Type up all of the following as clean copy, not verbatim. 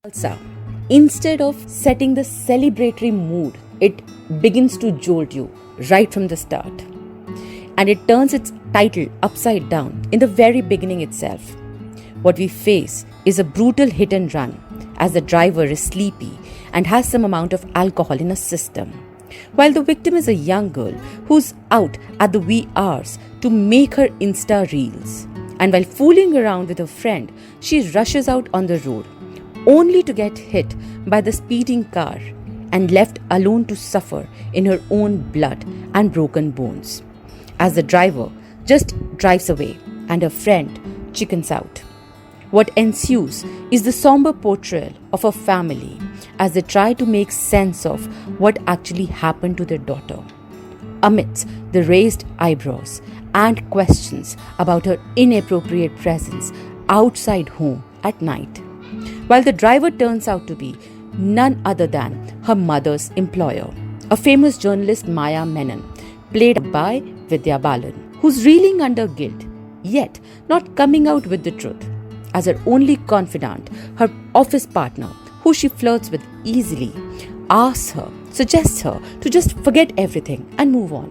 Jalsa. Instead of setting the celebratory mood, it begins to jolt you right from the start. And it turns its title upside down in the very beginning itself. What we face is a brutal hit and run as the driver is sleepy and has some amount of alcohol in her system, while the victim is a young girl who's out at the wee hours to make her Insta reels. And while fooling around with her friend, she rushes out on the road, only to get hit by the speeding car and left alone to suffer in her own blood and broken bones, as the driver just drives away and her friend chickens out. What ensues is the somber portrayal of a family as they try to make sense of what actually happened to their daughter, amidst the raised eyebrows and questions about her inappropriate presence outside home at night, while the driver turns out to be none other than her mother's employer, a famous journalist, Maya Menon, played by Vidya Balan, who's reeling under guilt, yet not coming out with the truth, as her only confidant, her office partner, who she flirts with easily, suggests her to just forget everything and move on.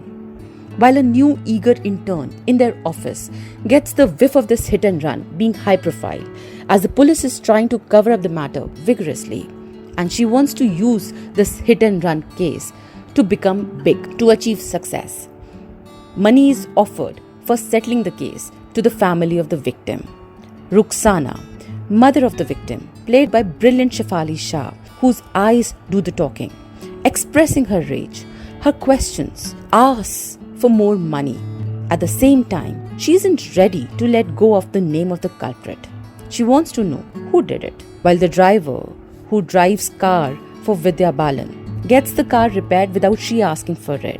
While a new eager intern in their office gets the whiff of this hit and run being high profile, as the police is trying to cover up the matter vigorously, and she wants to use this hit and run case to become big, to achieve success. Money is offered for settling the case to the family of the victim. Ruksana, mother of the victim, played by brilliant Shefali Shah, whose eyes do the talking, expressing her rage, her questions, asks for more money. At the same time, she isn't ready to let go of the name of the culprit. She wants to know who did it, while the driver, who drives car for Vidya Balan, gets the car repaired without she asking for it,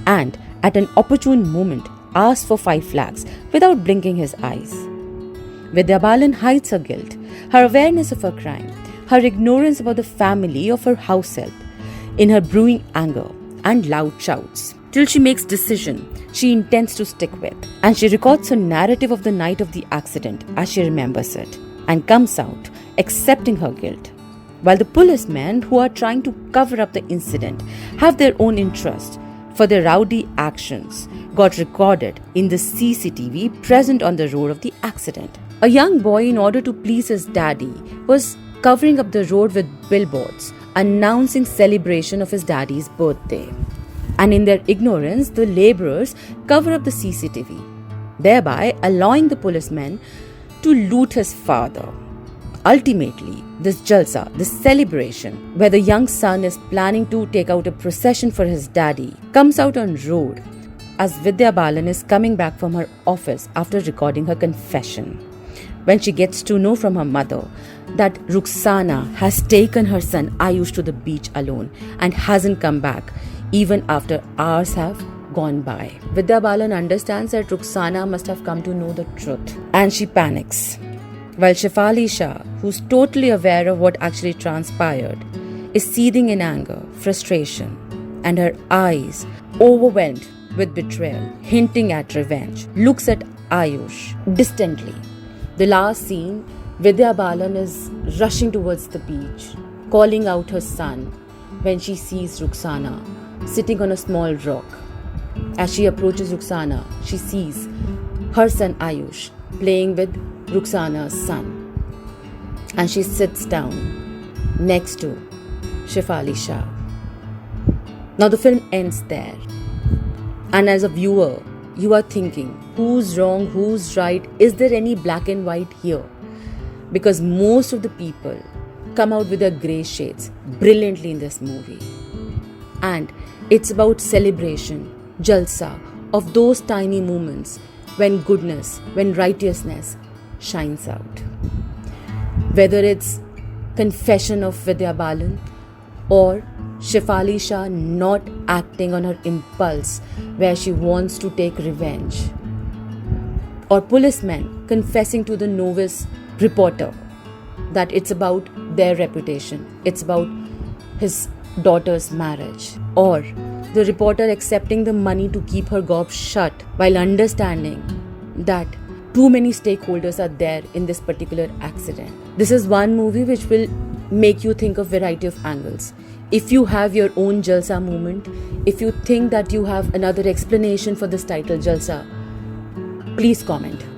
and at an opportune moment asks for 5 lakhs without blinking his eyes. Vidya Balan hides her guilt, her awareness of her crime, her ignorance about the family of her house help, in her brewing anger and loud shouts, till she makes decision she intends to stick with, and she records her narrative of the night of the accident as she remembers it, and comes out accepting her guilt. While the policemen who are trying to cover up the incident have their own interest, for their rowdy actions got recorded in the CCTV present on the road of the accident. A young boy, in order to please his daddy, was covering up the road with billboards announcing celebration of his daddy's birthday. And in their ignorance, the laborers cover up the CCTV, thereby allowing the policemen to loot his father. Ultimately, this Jalsa, this celebration, where the young son is planning to take out a procession for his daddy, comes out on road as Vidya Balan is coming back from her office after recording her confession, when she gets to know from her mother that Ruksana has taken her son Ayush to the beach alone and hasn't come back even after hours have gone by. Vidya Balan understands that Ruksana must have come to know the truth, and she panics, while Shefali Shah, who's totally aware of what actually transpired, is seething in anger, frustration, and her eyes, overwhelmed with betrayal, hinting at revenge, looks at Ayush distantly. The last scene, Vidya Balan is rushing towards the beach, calling out her son when she sees Ruksana sitting on a small rock. As she approaches Ruksana, she sees her son Ayush playing with Ruksana's son, and she sits down next to Shefali Shah. Now the film ends there, and as a viewer, you are thinking, who's wrong, who's right? Is there any black and white here? Because most of the people come out with their grey shades brilliantly in this movie. And it's about celebration, Jalsa, of those tiny moments when goodness, when righteousness shines out. Whether it's confession of Vidya Balan or Shefali Shah not acting on her impulse where she wants to take revenge, or policemen confessing to the novice reporter that it's about their reputation, it's about his daughter's marriage, or the reporter accepting the money to keep her gob shut while understanding that too many stakeholders are there in this particular accident. This is one movie which will make you think of variety of angles. If you have your own Jalsa moment, if you think that you have another explanation for this title Jalsa, please comment.